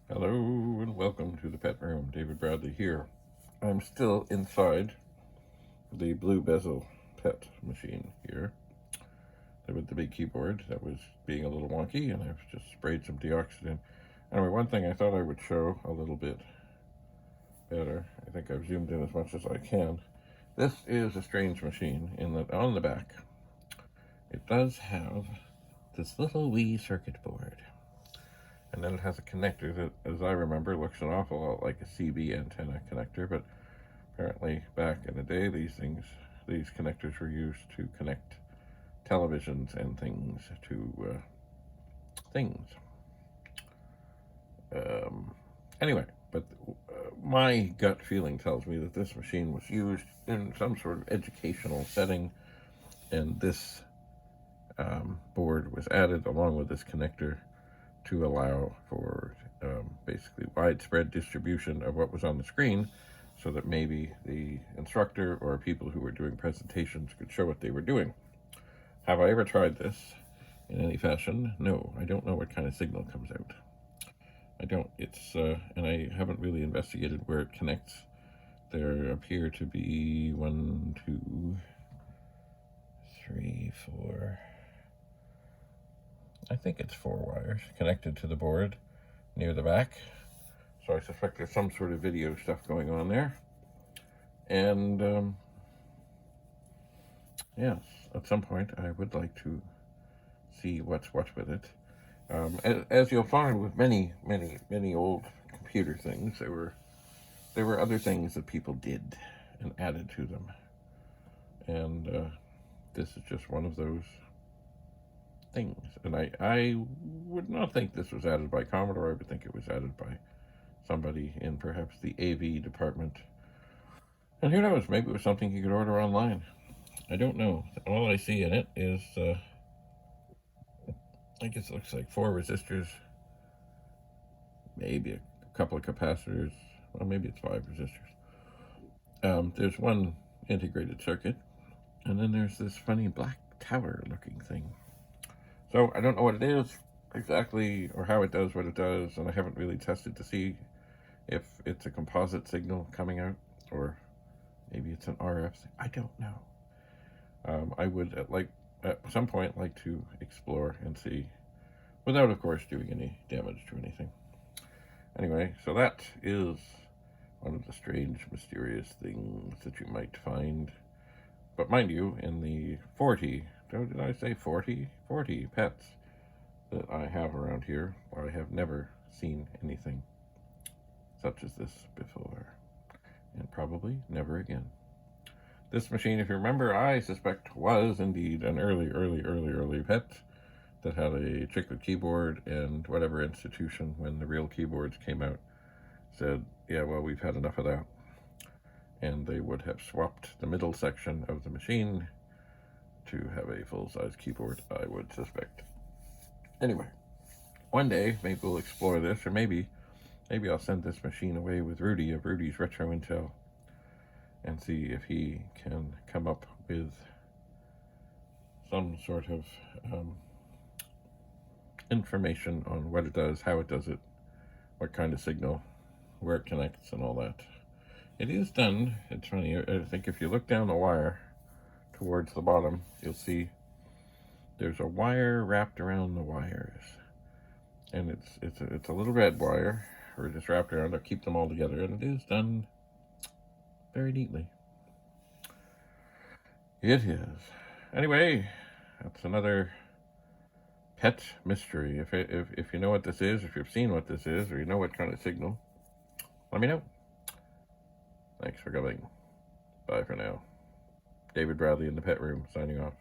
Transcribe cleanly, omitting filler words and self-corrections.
Hello and welcome to the pet room. David Bradley here. I'm still inside the Blue Bezel pet machine here with the big keyboard that was being a little wonky, and I've just sprayed some deoxidant. Anyway, one thing I thought I would show a little bit better. I think I've zoomed in as much as I can. This is a strange machine in that on the back it does have this little wee circuit board. And then it has a connector that, as I remember, looks an awful lot like a CB antenna connector, but apparently back in the day, these connectors were used to connect televisions and things to things. Anyway, but my gut feeling tells me that this machine was used in some sort of educational setting, and this board was added along with this connector to allow for basically widespread distribution of what was on the screen, so that maybe the instructor or people who were doing presentations could show what they were doing. Have I ever tried this in any fashion? No, I don't know what kind of signal comes out. I don't. And I haven't really investigated where it connects. There appear to be 1, 2, 3, 4. I think it's 4 wires connected to the board near the back. So I suspect there's some sort of video stuff going on there. And yes, at some point I would like to see what's what with it. As you'll find with many old computer things, there were other things that people did and added to them. And this is just one of those things. And I would not think this was added by Commodore. I would think it was added by somebody in perhaps the AV department. And who knows, maybe it was something you could order online. I don't know. All I see in it is, I guess it looks like 4 resistors, maybe a couple of capacitors, well, maybe it's 5 resistors. There's one integrated circuit, and then there's this funny black tower looking thing. So I don't know what it is exactly or how it does what it does, and I haven't really tested to see if it's a composite signal coming out or maybe it's an RF thing. I don't know. I would at some point like to explore and see, without of course doing any damage to anything. Anyway, so that is one of the strange, mysterious things that you might find. But mind you, in the 40, did I say 40? 40 pets that I have around here, I have never seen anything such as this before, and probably never again. This machine, if you remember, I suspect was indeed an early pet that had a chiclet keyboard, and whatever institution, when the real keyboards came out, said, yeah, well, we've had enough of that. And they would have swapped the middle section of the machine to have a full-size keyboard, I would suspect. Anyway, one day, maybe we'll explore this, or maybe I'll send this machine away with Rudy of Rudy's Retro Intel and see if he can come up with some sort of information on what it does, how it does it, what kind of signal, where it connects, and all that. It is done. It's funny. I think if you look down the wire towards the bottom, you'll see there's a wire wrapped around the wires, and it's a little red wire, or just wrapped around to keep them all together, and it is done very neatly. It is. Anyway, that's another pet mystery. If you know what this is, if you've seen what this is, or you know what kind of signal, let me know. Thanks for coming. Bye for now. David Bradley in the pet room, signing off.